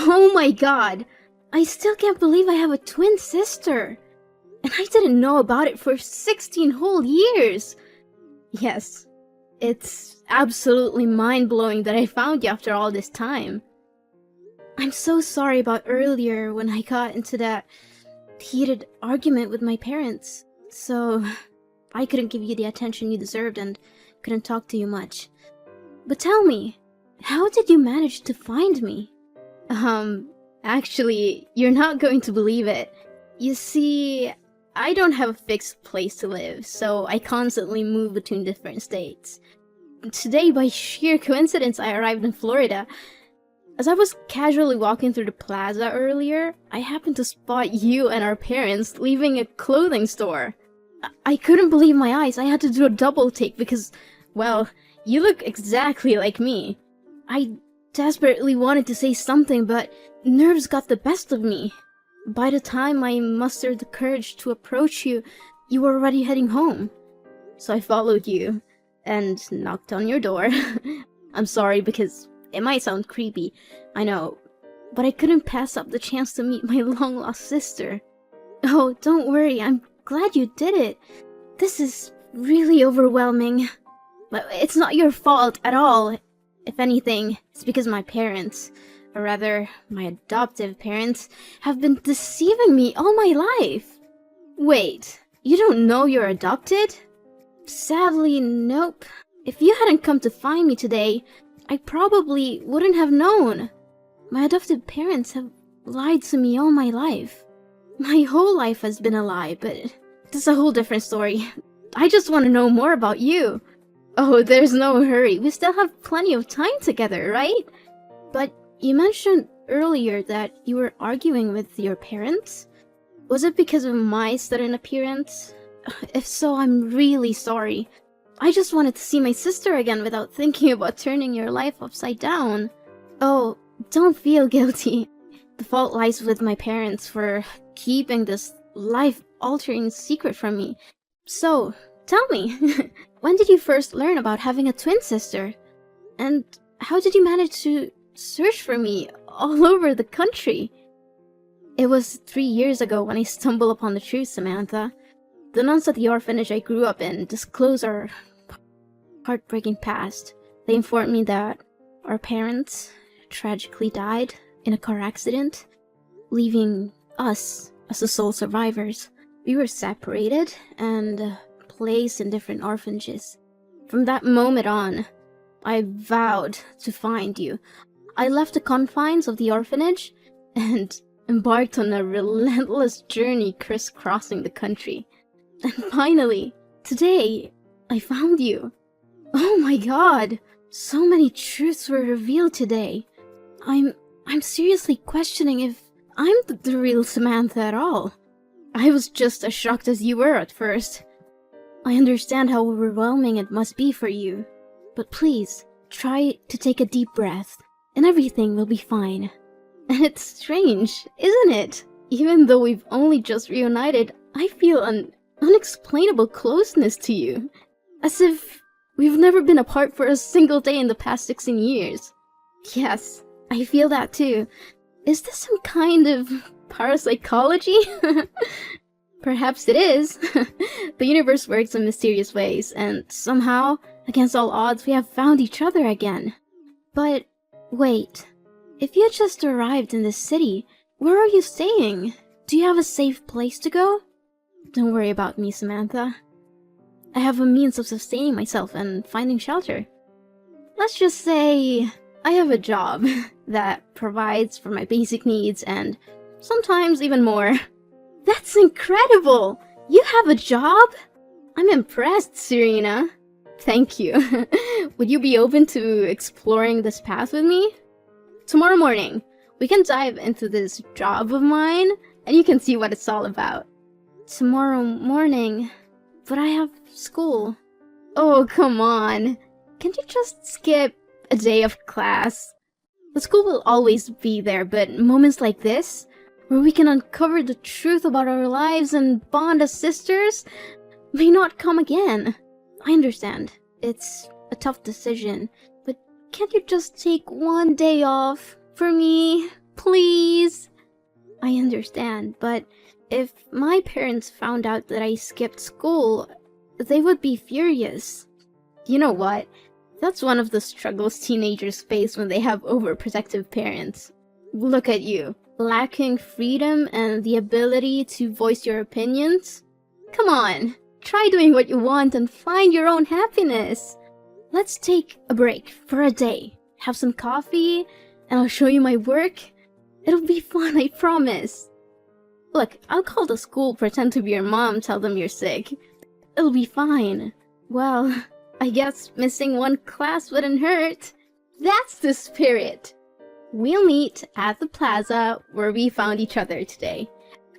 Oh my god! I still can't believe I have a twin sister! And I didn't know about it for 16 whole years! Yes, it's absolutely mind-blowing that I found you after all this time. I'm so sorry about earlier when I got into that heated argument with my parents. So, I couldn't give you the attention you deserved and couldn't talk to you much. But tell me, how did you manage to find me? Actually, you're not going to believe it. You see, I don't have a fixed place to live, so I constantly move between different states. Today, by sheer coincidence, I arrived in Florida. As I was casually walking through the plaza earlier, I happened to spot you and our parents leaving a clothing store. I couldn't believe my eyes. I had to do a double take because, well, you look exactly like me. I desperately wanted to say something, but nerves got the best of me. By the time I mustered the courage to approach you, you were already heading home. So I followed you and knocked on your door. I'm sorry because it might sound creepy, I know, but I couldn't pass up the chance to meet my long-lost sister. Oh, don't worry, I'm glad you did it. This is really overwhelming. But it's not your fault at all. If anything, it's because my parents, or rather, my adoptive parents, have been deceiving me all my life. Wait, you don't know you're adopted? Sadly, nope. If you hadn't come to find me today, I probably wouldn't have known. My adoptive parents have lied to me all my life. My whole life has been a lie, but that's a whole different story. I just want to know more about you. Oh, there's no hurry. We still have plenty of time together, right? But you mentioned earlier that you were arguing with your parents? Was it because of my sudden appearance? If so, I'm really sorry. I just wanted to see my sister again without thinking about turning your life upside down. Oh, don't feel guilty. The fault lies with my parents for keeping this life-altering secret from me. So, tell me, when did you first learn about having a twin sister? And how did you manage to search for me all over the country? It was 3 years ago when I stumbled upon the truth, Samantha. The nuns at the orphanage I grew up in disclosed our heartbreaking past. They informed me that our parents tragically died in a car accident, leaving us as the sole survivors. We were separated and placed in different orphanages. From that moment on, I vowed to find you. I left the confines of the orphanage and embarked on a relentless journey crisscrossing the country. And finally, today, I found you. Oh my god! So many truths were revealed today. I'm seriously questioning if I'm the real Samantha at all. I was just as shocked as you were at first. I understand how overwhelming it must be for you. But please, try to take a deep breath, and everything will be fine. And it's strange, isn't it? Even though we've only just reunited, I feel an unexplainable closeness to you. As if we've never been apart for a single day in the past 16 years. Yes, I feel that too. Is this some kind of parapsychology? Perhaps it is. The universe works in mysterious ways, and somehow, against all odds, we have found each other again. But wait, if you had just arrived in this city, where are you staying? Do you have a safe place to go? Don't worry about me, Samantha. I have a means of sustaining myself and finding shelter. Let's just say I have a job that provides for my basic needs and sometimes even more. That's incredible! You have a job? I'm impressed, Serena. Thank you. Would you be open to exploring this path with me? Tomorrow morning, we can dive into this job of mine and you can see what it's all about. Tomorrow morning? But I have school. Oh, come on. Can't you just skip a day of class? The school will always be there, but moments like this, where we can uncover the truth about our lives and bond as sisters, may not come again. I understand. It's a tough decision, but can't you just take one day off for me? Please. I understand, but if my parents found out that I skipped school, they would be furious. You know what? That's one of the struggles teenagers face when they have overprotective parents. Look at you, lacking freedom and the ability to voice your opinions. Come on, try doing what you want and find your own happiness. Let's take a break for a day, have some coffee, and I'll show you my work. It'll be fun, I promise. Look, I'll call the school, pretend to be your mom, tell them you're sick. It'll be fine. Well, I guess missing one class wouldn't hurt. That's the spirit. We'll meet at the plaza where we found each other today.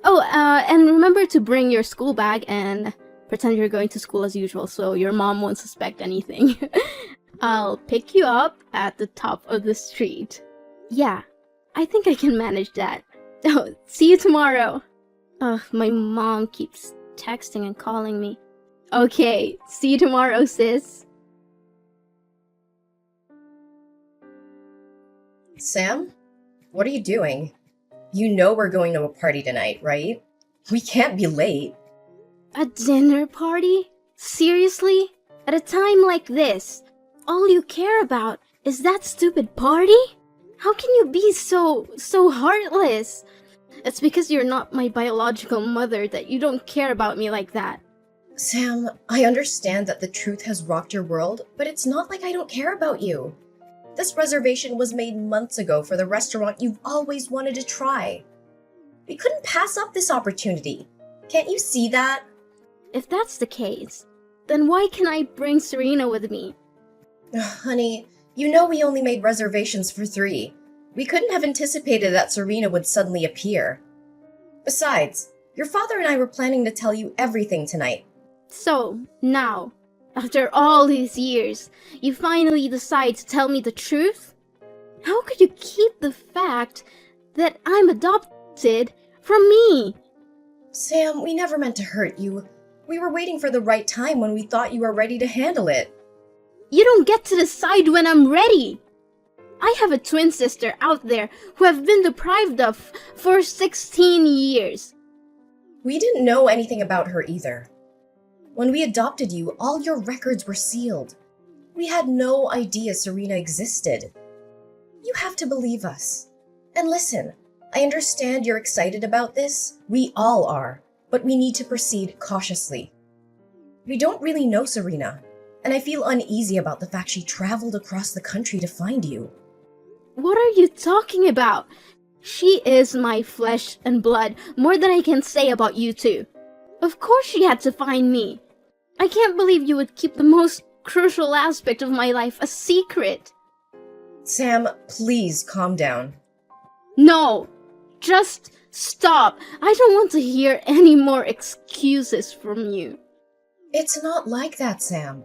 Oh, and remember to bring your school bag and pretend you're going to school as usual so your mom won't suspect anything. I'll pick you up at the top of the street. Yeah, I think I can manage that. Oh, see you tomorrow. Ugh, my mom keeps texting and calling me. Okay, see you tomorrow, sis. Sam? What are you doing? You know we're going to a party tonight, right? We can't be late. A dinner party? Seriously? At a time like this, all you care about is that stupid party? How can you be so heartless? It's because you're not my biological mother that you don't care about me like that. Sam, I understand that the truth has rocked your world, but it's not like I don't care about you. This reservation was made months ago for the restaurant you've always wanted to try. We couldn't pass up this opportunity. Can't you see that? If that's the case, then why can I bring Serena with me? Honey, you know we only made reservations for 3. We couldn't have anticipated that Serena would suddenly appear. Besides, your father and I were planning to tell you everything tonight. So, now, after all these years, you finally decide to tell me the truth? How could you keep the fact that I'm adopted from me? Sam, we never meant to hurt you. We were waiting for the right time when we thought you were ready to handle it. You don't get to decide when I'm ready. I have a twin sister out there who I've been deprived of for 16 years. We didn't know anything about her either. When we adopted you, all your records were sealed. We had no idea Serena existed. You have to believe us. And listen, I understand you're excited about this. We all are. But we need to proceed cautiously. We don't really know Serena, and I feel uneasy about the fact she traveled across the country to find you. What are you talking about? She is my flesh and blood, more than I can say about you two. Of course she had to find me. I can't believe you would keep the most crucial aspect of my life a secret. Sam, please calm down. No, just stop. I don't want to hear any more excuses from you. It's not like that, Sam.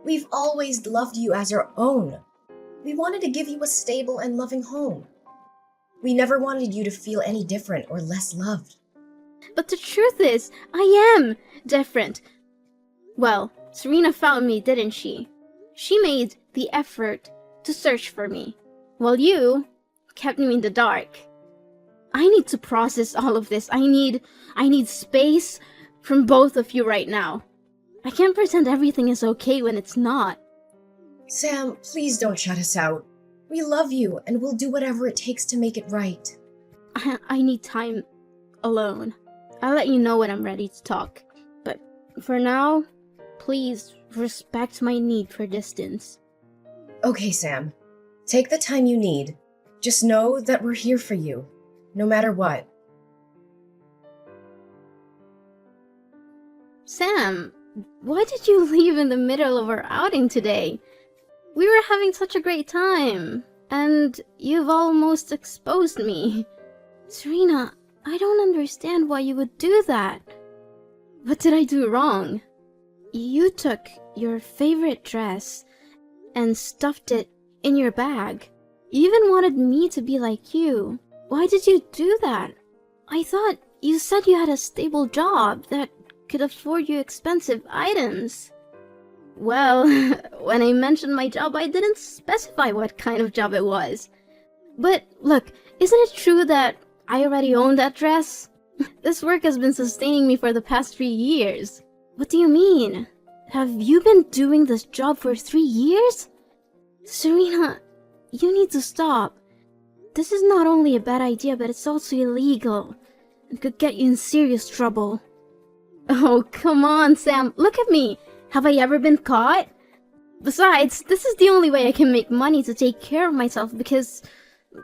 We've always loved you as our own. We wanted to give you a stable and loving home. We never wanted you to feel any different or less loved. But the truth is, I am different. Well, Serena found me, didn't she? She made the effort to search for me, while you kept me in the dark. I need to process all of this. I need space from both of you right now. I can't pretend everything is okay when it's not. Sam, please don't shut us out. We love you, and we'll do whatever it takes to make it right. I need time alone. I'll let you know when I'm ready to talk. But for now, please respect my need for distance. Okay, Sam. Take the time you need. Just know that we're here for you, no matter what. Sam, why did you leave in the middle of our outing today? We were having such a great time, and you've almost exposed me. Serena, I don't understand why you would do that. What did I do wrong? You took your favorite dress and stuffed it in your bag. You even wanted me to be like you. Why did you do that? I thought you said you had a stable job that could afford you expensive items. Well, when I mentioned my job, I didn't specify what kind of job it was. But look, isn't it true that I already own that dress? This work has been sustaining me for the past 3 years. What do you mean? Have you been doing this job for 3 years? Serena, you need to stop. This is not only a bad idea, but it's also illegal. It could get you in serious trouble. Oh, come on, Sam. Look at me. Have I ever been caught? Besides, this is the only way I can make money to take care of myself because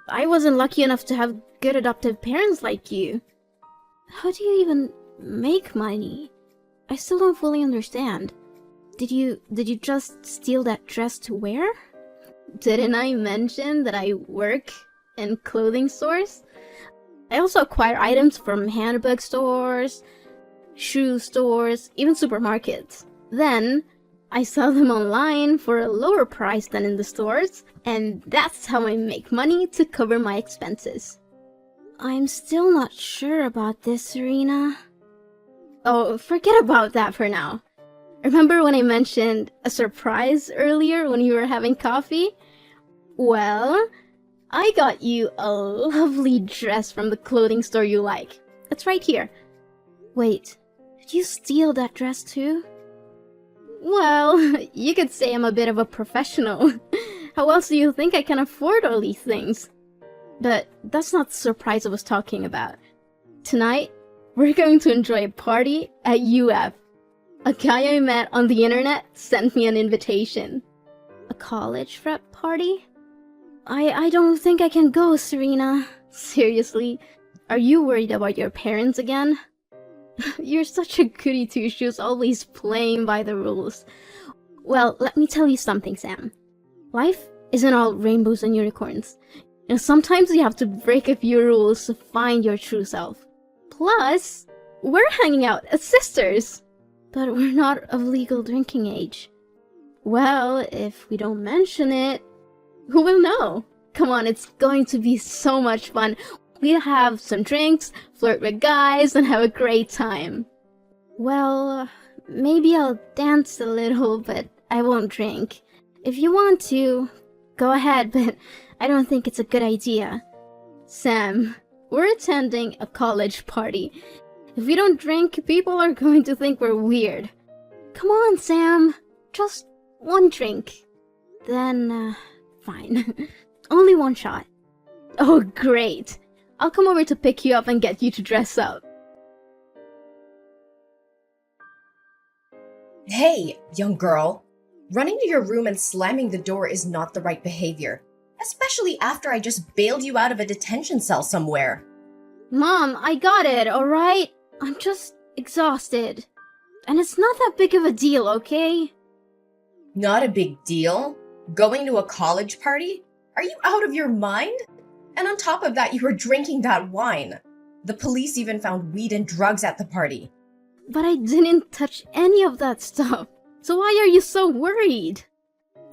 I wasn't lucky enough to have good adoptive parents like you. How do you even make money? I still don't fully understand. Did you just steal that dress to wear? Didn't I mention that I work in clothing stores? I also acquire items from handbag stores, shoe stores, even supermarkets. Then, I sell them online for a lower price than in the stores, and that's how I make money to cover my expenses. I'm still not sure about this, Serena. Oh, forget about that for now. Remember when I mentioned a surprise earlier when you were having coffee? Well, I got you a lovely dress from the clothing store you like. It's right here. Wait, did you steal that dress too? Well, you could say I'm a bit of a professional. How else do you think I can afford all these things? But that's not the surprise I was talking about. Tonight, we're going to enjoy a party at UF. A guy I met on the internet sent me an invitation. A college prep party? I don't think I can go, Serena. Seriously, are you worried about your parents again? You're such a goody two-shoes, always playing by the rules. Well, let me tell you something, Sam. Life isn't all rainbows and unicorns. You know, sometimes you have to break a few rules to find your true self. Plus, we're hanging out as sisters. But we're not of legal drinking age. Well, if we don't mention it, who will know? Come on, it's going to be so much fun. We'll have some drinks, flirt with guys, and have a great time. Well, maybe I'll dance a little, but I won't drink. If you want to, go ahead, but I don't think it's a good idea. Sam, we're attending a college party. If we don't drink, people are going to think we're weird. Come on, Sam. Just one drink. Then, fine. Only one shot. Oh, great. I'll come over to pick you up and get you to dress up. Hey, young girl. Running to your room and slamming the door is not the right behavior. Especially after I just bailed you out of a detention cell somewhere. Mom, I got it, alright? I'm just exhausted. And it's not that big of a deal, okay? Not a big deal? Going to a college party? Are you out of your mind? And on top of that, you were drinking that wine. The police even found weed and drugs at the party. But I didn't touch any of that stuff. So why are you so worried?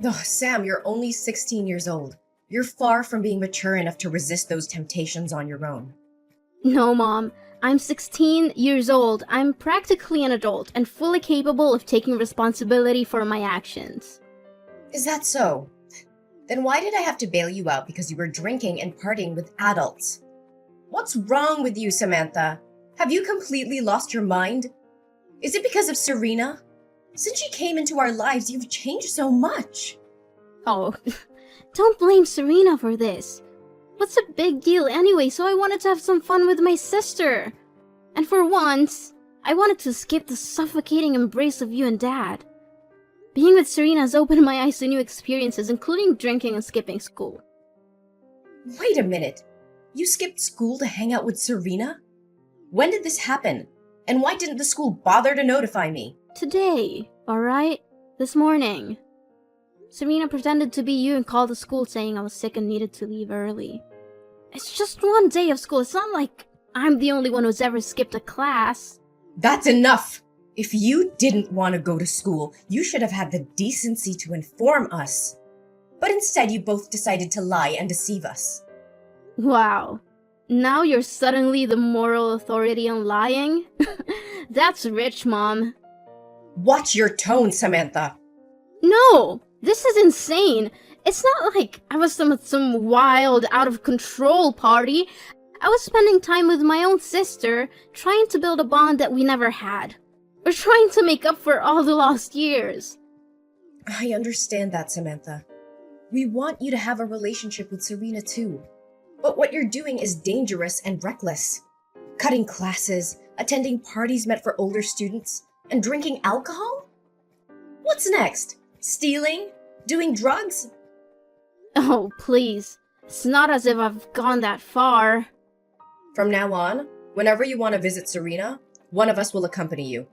Oh, Sam, you're only 16 years old. You're far from being mature enough to resist those temptations on your own. No, Mom. I'm 16 years old. I'm practically an adult and fully capable of taking responsibility for my actions. Is that so? Then why did I have to bail you out because you were drinking and partying with adults? What's wrong with you, Samantha? Have you completely lost your mind? Is it because of Serena? Since she came into our lives, you've changed so much. Oh, don't blame Serena for this. What's a big deal anyway, so I wanted to have some fun with my sister. And for once, I wanted to escape the suffocating embrace of you and Dad. Being with Serena has opened my eyes to new experiences, including drinking and skipping school. Wait a minute. You skipped school to hang out with Serena? When did this happen? And why didn't the school bother to notify me? Today, alright? This morning. Serena pretended to be you and called the school saying I was sick and needed to leave early. It's just one day of school. It's not like I'm the only one who's ever skipped a class. That's enough! If you didn't want to go to school, you should have had the decency to inform us. But instead, you both decided to lie and deceive us. Wow. Now you're suddenly the moral authority on lying? That's rich, Mom. Watch your tone, Samantha. No! This is insane! It's not like I was some wild, out of control party. I was spending time with my own sister, trying to build a bond that we never had. We're trying to make up for all the lost years. I understand that, Samantha. We want you to have a relationship with Serena too. But what you're doing is dangerous and reckless. Cutting classes, attending parties meant for older students, and drinking alcohol? What's next? Stealing? Doing drugs? Oh, please. It's not as if I've gone that far. From now on, whenever you want to visit Serena, one of us will accompany you.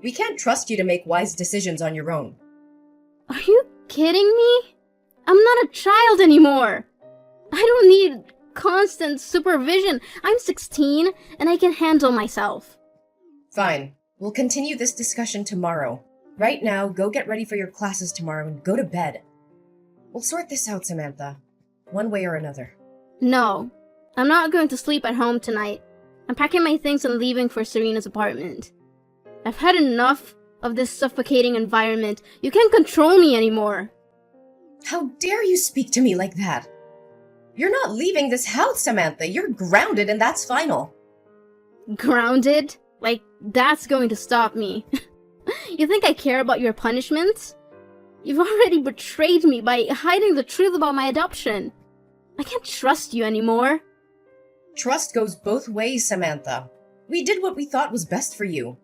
We can't trust you to make wise decisions on your own. Are you kidding me? I'm not a child anymore. I don't need constant supervision. I'm 16 and I can handle myself. Fine. We'll continue this discussion tomorrow. Right now, go get ready for your classes tomorrow and go to bed. We'll sort this out, Samantha. One way or another. No, I'm not going to sleep at home tonight. I'm packing my things and leaving for Serena's apartment. I've had enough of this suffocating environment. You can't control me anymore. How dare you speak to me like that? You're not leaving this house, Samantha. You're grounded and that's final. Grounded? Like, that's going to stop me. You think I care about your punishments? You've already betrayed me by hiding the truth about my adoption. I can't trust you anymore. Trust goes both ways, Samantha. We did what we thought was best for you.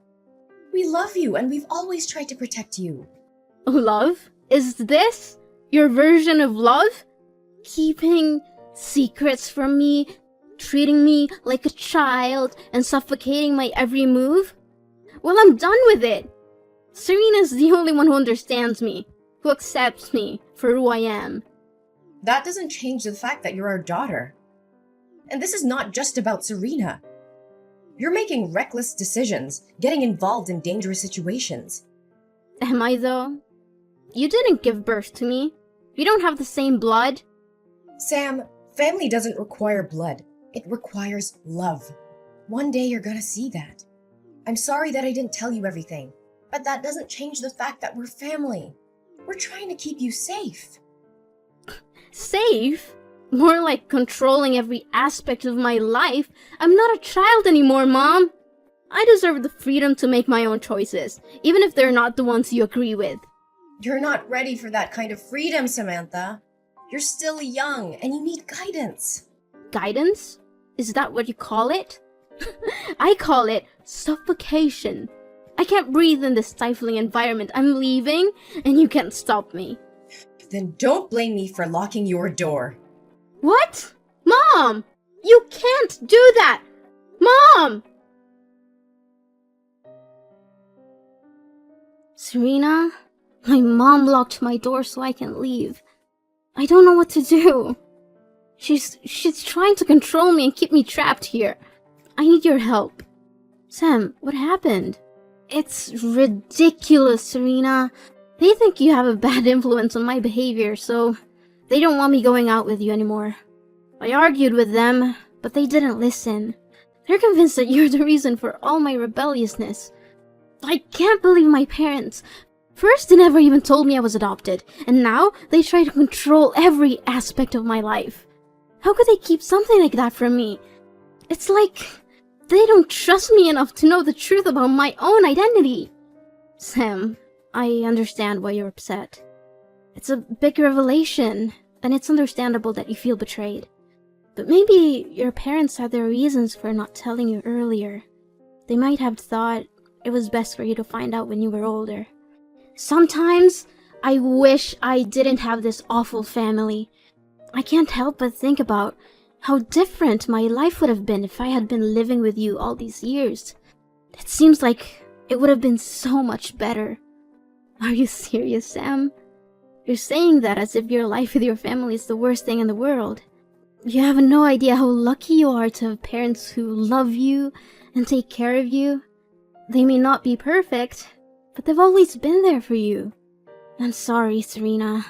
We love you and we've always tried to protect you. Love? Is this your version of love? Keeping secrets from me, treating me like a child, and suffocating my every move? Well, I'm done with it. Serena's the only one who understands me, who accepts me for who I am. That doesn't change the fact that you're our daughter. And this is not just about Serena. You're making reckless decisions, getting involved in dangerous situations. Am I, though? You didn't give birth to me. We don't have the same blood. Sam, family doesn't require blood. It requires love. One day you're gonna see that. I'm sorry that I didn't tell you everything, but that doesn't change the fact that we're family. We're trying to keep you safe. Safe? More like controlling every aspect of my life. I'm not a child anymore, Mom. I deserve the freedom to make my own choices, even if they're not the ones you agree with. You're not ready for that kind of freedom, Samantha. You're still young and you need guidance. Guidance? Is that what you call it? I call it suffocation. I can't breathe in this stifling environment. I'm leaving, and you can't stop me. Then don't blame me for locking your door. What? Mom! You can't do that! Mom! Serena, my mom locked my door so I can leave. I don't know what to do. She's trying to control me and keep me trapped here. I need your help. Sam, what happened? It's ridiculous, Serena. They think you have a bad influence on my behavior, so they don't want me going out with you anymore. I argued with them, but they didn't listen. They're convinced that you're the reason for all my rebelliousness. I can't believe my parents. First, they never even told me I was adopted, and now they try to control every aspect of my life. How could they keep something like that from me? It's like they don't trust me enough to know the truth about my own identity. Sam, I understand why you're upset. It's a big revelation, and it's understandable that you feel betrayed. But maybe your parents had their reasons for not telling you earlier. They might have thought it was best for you to find out when you were older. Sometimes I wish I didn't have this awful family. I can't help but think about how different my life would have been if I had been living with you all these years. It seems like it would have been so much better. Are you serious, Sam? You're saying that as if your life with your family is the worst thing in the world. You have no idea how lucky you are to have parents who love you and take care of you. They may not be perfect, but they've always been there for you. I'm sorry, Serena,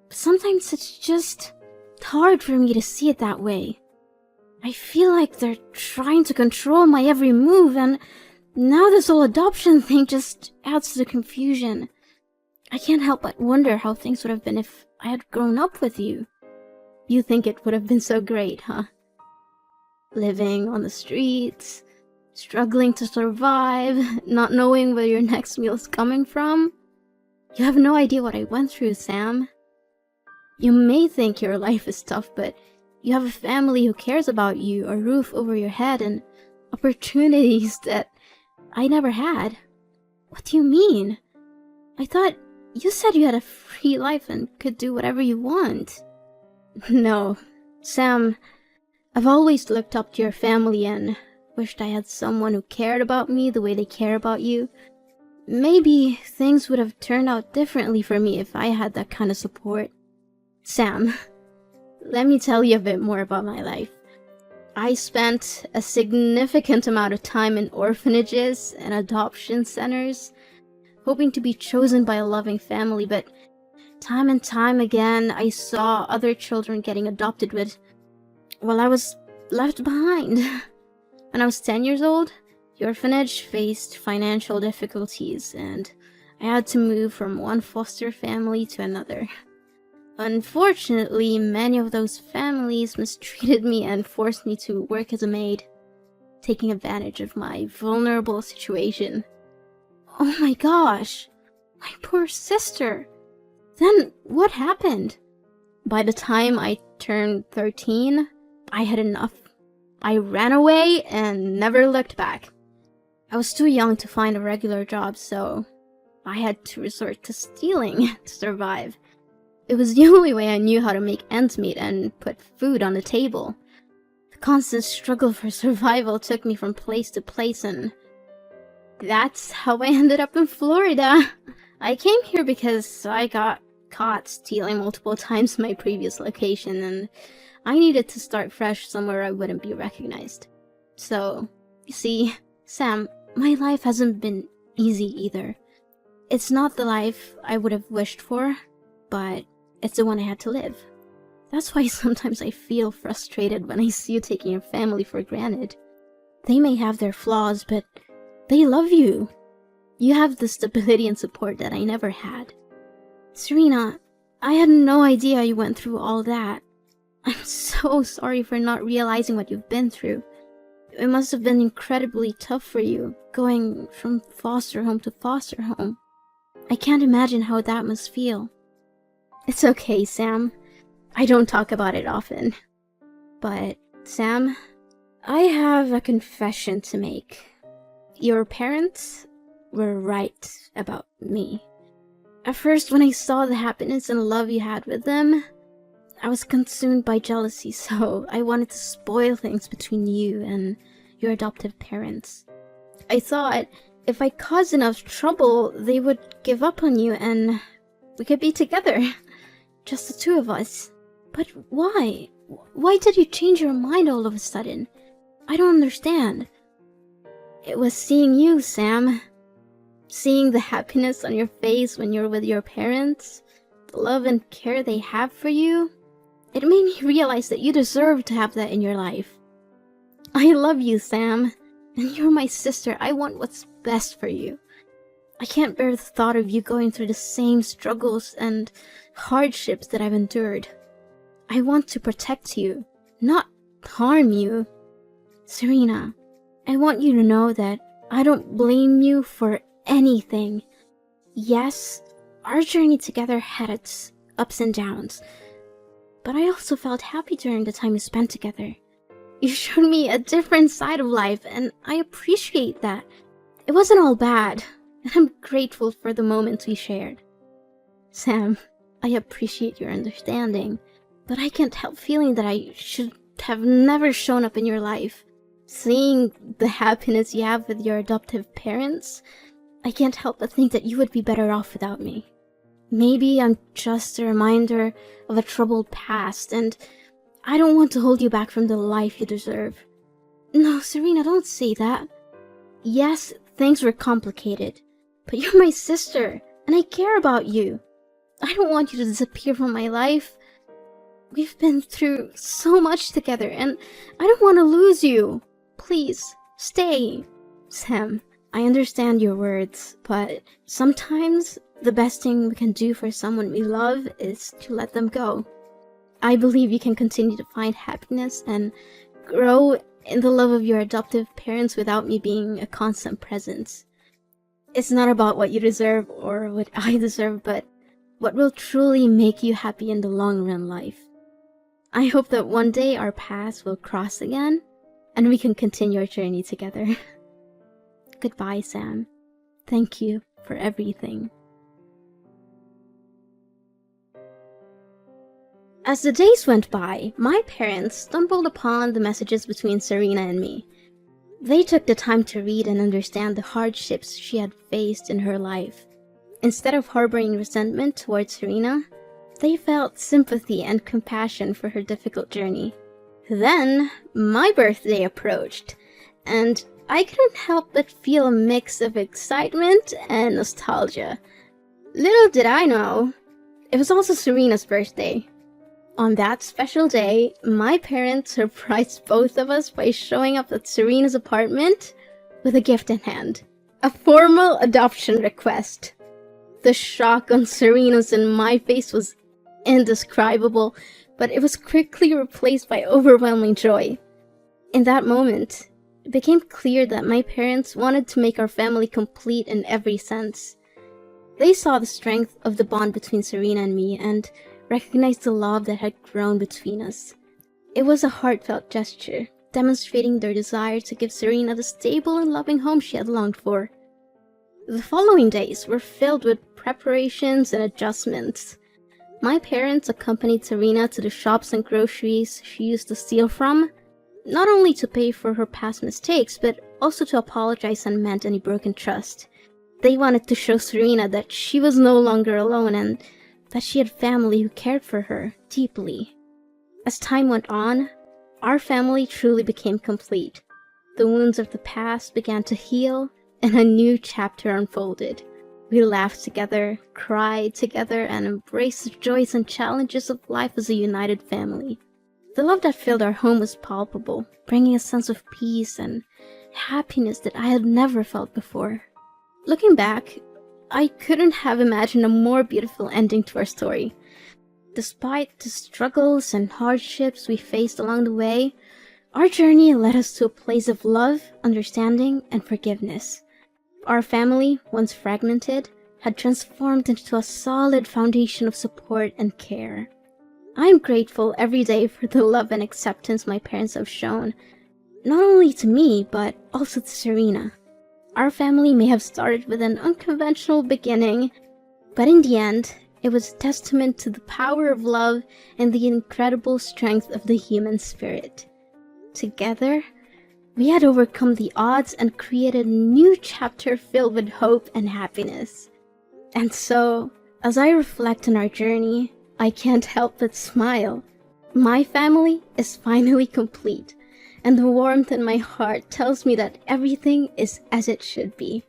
but sometimes it's just hard for me to see it that way. I feel like they're trying to control my every move, and now this whole adoption thing just adds to the confusion. I can't help but wonder how things would have been if I had grown up with you. You think it would have been so great, huh? Living on the streets, struggling to survive, not knowing where your next meal is coming from. You have no idea what I went through, Sam. You may think your life is tough, but you have a family who cares about you, a roof over your head, and opportunities that I never had. What do you mean? I thought you said you had a free life and could do whatever you want. No, Sam, I've always looked up to your family and wished I had someone who cared about me the way they care about you. Maybe things would have turned out differently for me if I had that kind of support. Sam, let me tell you a bit more about my life. I spent a significant amount of time in orphanages and adoption centers, hoping to be chosen by a loving family, but time and time again I saw other children getting adopted while I was left behind. When I was 10 years old, the orphanage faced financial difficulties, and I had to move from one foster family to another. Unfortunately, many of those families mistreated me and forced me to work as a maid, taking advantage of my vulnerable situation. Oh my gosh, my poor sister. Then what happened? By the time I turned 13, I had enough. I ran away and never looked back. I was too young to find a regular job, so I had to resort to stealing to survive. It was the only way I knew how to make ends meet and put food on the table. The constant struggle for survival took me from place to place, and that's how I ended up in Florida. I came here because I got caught stealing multiple times in my previous location, and I needed to start fresh somewhere I wouldn't be recognized. So, you see, Sam, my life hasn't been easy either. It's not the life I would have wished for, but it's the one I had to live. That's why sometimes I feel frustrated when I see you taking your family for granted. They may have their flaws, but they love you. You have the stability and support that I never had. Serena, I had no idea you went through all that. I'm so sorry for not realizing what you've been through. It must have been incredibly tough for you, going from foster home to foster home. I can't imagine how that must feel. It's okay, Sam. I don't talk about it often. But, Sam, I have a confession to make. Your parents were right about me. At first, when I saw the happiness and love you had with them, I was consumed by jealousy, so I wanted to spoil things between you and your adoptive parents. I thought if I caused enough trouble, they would give up on you and we could be together. Just the two of us. But why? Why did you change your mind all of a sudden? I don't understand. It was seeing you, Sam. Seeing the happiness on your face when you're with your parents, the love and care they have for you. It made me realize that you deserve to have that in your life. I love you, Sam. And you're my sister. I want what's best for you. I can't bear the thought of you going through the same struggles and hardships that I've endured. I want to protect you, not harm you. Serena, I want you to know that I don't blame you for anything. Yes, our journey together had its ups and downs, but I also felt happy during the time we spent together. You showed me a different side of life, and I appreciate that. It wasn't all bad, and I'm grateful for the moments we shared. Sam, I appreciate your understanding, but I can't help feeling that I should have never shown up in your life. Seeing the happiness you have with your adoptive parents, I can't help but think that you would be better off without me. Maybe I'm just a reminder of a troubled past, and I don't want to hold you back from the life you deserve. No, Serena, don't say that. Yes, things were complicated, but you're my sister, and I care about you. I don't want you to disappear from my life. We've been through so much together, and I don't want to lose you. Please, stay. Sam, I understand your words, but sometimes The best thing we can do for someone we love is to let them go. I believe you can continue to find happiness and grow in the love of your adoptive parents without me being a constant presence. It's not about what you deserve or what I deserve, but what will truly make you happy in the long run life. I hope that one day our paths will cross again and we can continue our journey together. Goodbye, Sam. Thank you for everything. As the days went by, my parents stumbled upon the messages between Serena and me. They took the time to read and understand the hardships she had faced in her life. Instead of harboring resentment towards Serena, they felt sympathy and compassion for her difficult journey. Then, my birthday approached, and I couldn't help but feel a mix of excitement and nostalgia. Little did I know, it was also Serena's birthday. On that special day, my parents surprised both of us by showing up at Serena's apartment with a gift in hand. A formal adoption request. The shock on Serena's and my face was indescribable, but it was quickly replaced by overwhelming joy. In that moment, it became clear that my parents wanted to make our family complete in every sense. They saw the strength of the bond between Serena and me and recognized the love that had grown between us. It was a heartfelt gesture, demonstrating their desire to give Serena the stable and loving home she had longed for. The following days were filled with preparations and adjustments. My parents accompanied Serena to the shops and groceries she used to steal from, not only to pay for her past mistakes, but also to apologize and mend any broken trust. They wanted to show Serena that she was no longer alone and that she had family who cared for her deeply. As time went on, our family truly became complete. The wounds of the past began to heal, and a new chapter unfolded. We laughed together, cried together, and embraced the joys and challenges of life as a united family. The love that filled our home was palpable, bringing a sense of peace and happiness that I had never felt before. Looking back, I couldn't have imagined a more beautiful ending to our story. Despite the struggles and hardships we faced along the way, our journey led us to a place of love, understanding, and forgiveness. Our family, once fragmented, had transformed into a solid foundation of support and care. I am grateful every day for the love and acceptance my parents have shown, not only to me, but also to Serena. Our family may have started with an unconventional beginning, but in the end, it was a testament to the power of love and the incredible strength of the human spirit. Together, we had overcome the odds and created a new chapter filled with hope and happiness. And so, as I reflect on our journey, I can't help but smile. My family is finally complete, and the warmth in my heart tells me that everything is as it should be.